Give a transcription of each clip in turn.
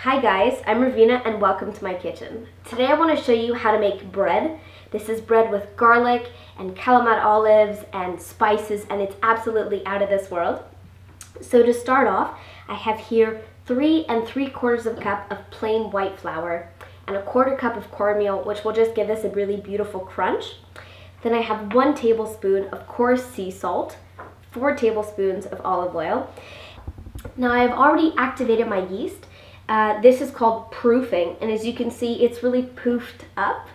Hi guys, I'm Reveena and welcome to my kitchen. Today I want to show you how to make bread. This is bread with garlic and kalamata olives and spices, and it's absolutely out of this world. So to start off, I have here 3 3/4 cup of plain white flour and 1/4 cup of cornmeal, which will just give us a really beautiful crunch. Then I have 1 tablespoon of coarse sea salt, 4 tablespoons of olive oil. Now I've already activated my yeast. This is called proofing, and as you can see, it's really poofed up.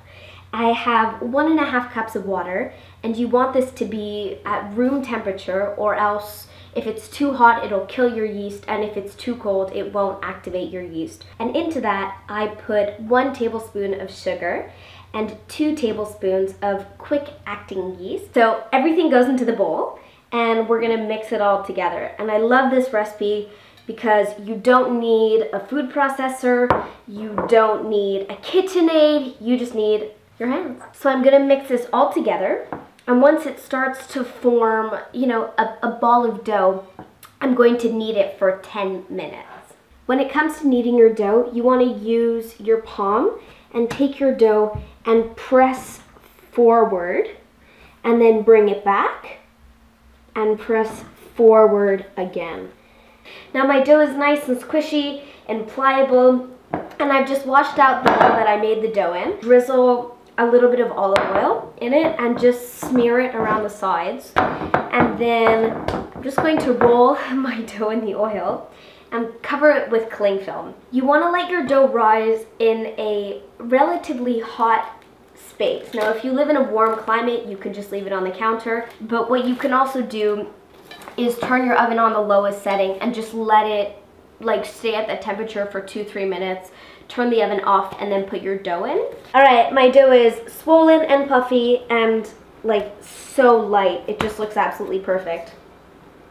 I have 1 1/2 cups of water, and you want this to be at room temperature, or else if it's too hot, it'll kill your yeast, and if it's too cold, it won't activate your yeast. And into that, I put 1 tablespoon of sugar and 2 tablespoons of quick-acting yeast. So everything goes into the bowl, and we're gonna mix it all together. And I love this recipe because you don't need a food processor, you don't need a KitchenAid, you just need your hands. So I'm gonna mix this all together, and once it starts to form, a ball of dough, I'm going to knead it for 10 minutes. When it comes to kneading your dough, you wanna use your palm and take your dough and press forward, and then bring it back and press forward again. Now my dough is nice and squishy and pliable, and I've just washed out the bowl that I made the dough in. Drizzle a little bit of olive oil in it and just smear it around the sides. And then I'm just going to roll my dough in the oil and cover it with cling film. You want to let your dough rise in a relatively hot space. Now if you live in a warm climate, you could just leave it on the counter, but what you can also do is turn your oven on the lowest setting and just let it stay at that temperature for 2-3 minutes. Turn the oven off and then put your dough in. All right, my dough is swollen and puffy and so light. It just looks absolutely perfect.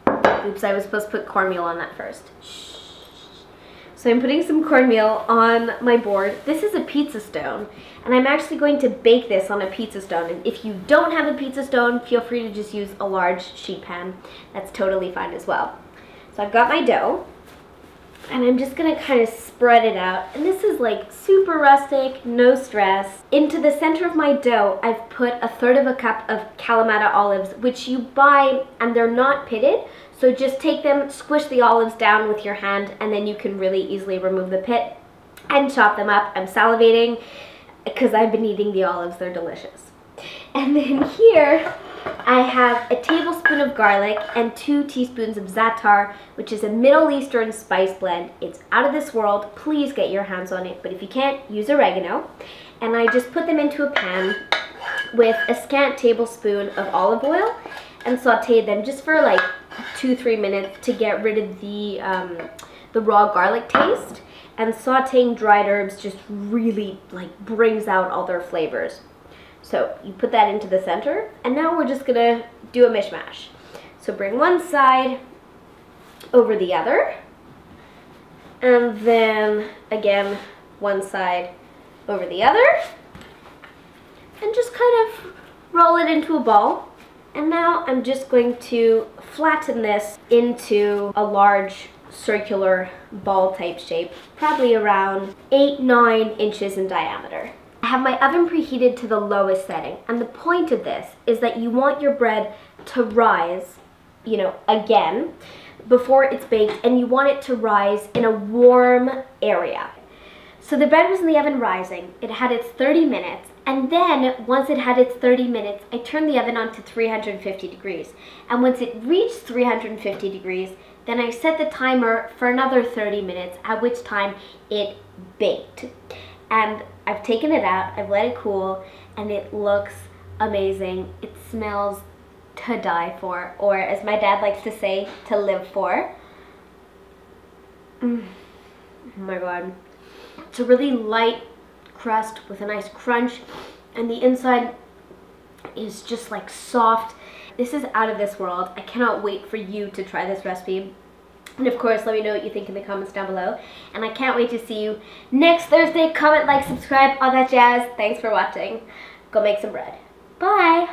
Oops, I was supposed to put cornmeal on that first. So I'm putting some cornmeal on my board. This is a pizza stone, and I'm actually going to bake this on a pizza stone. And if you don't have a pizza stone, feel free to just use a large sheet pan. That's totally fine as well. So I've got my dough, and I'm just gonna kind of spread it out. And this is super rustic, no stress. Into the center of my dough, I've put 1/3 cup of kalamata olives, which you buy, and they're not pitted. So just take them, squish the olives down with your hand, and then you can really easily remove the pit and chop them up. I'm salivating because I've been eating the olives, they're delicious. And then here I have a tablespoon of garlic and 2 teaspoons of za'atar, which is a Middle Eastern spice blend. It's out of this world, please get your hands on it, but if you can't, use oregano. And I just put them into a pan with a scant tablespoon of olive oil and sauteed them just for 2-3 minutes to get rid of the raw garlic taste. And sauteing dried herbs just really brings out all their flavors. So you put that into the center, and now we're just gonna do a mishmash. So bring one side over the other, and then again one side over the other, and just kind of roll it into a ball. And now I'm just going to flatten this into a large circular ball type shape, probably around 8-9 inches in diameter. I have my oven preheated to the lowest setting, and the point of this is that you want your bread to rise, again, before it's baked, and you want it to rise in a warm area. So the bread was in the oven rising. It had its 30 minutes, and then once it had its 30 minutes, I turned the oven on to 350 degrees. And once it reached 350 degrees, then I set the timer for another 30 minutes, at which time it baked. And I've taken it out, I've let it cool, and it looks amazing. It smells to die for, or as my dad likes to say, to live for. Oh my God. It's a really light crust with a nice crunch, and the inside is just soft. This is out of this world. I cannot wait for you to try this recipe. And of course, let me know what you think in the comments down below. And I can't wait to see you next Thursday. Comment, subscribe, all that jazz. Thanks for watching. Go make some bread. Bye.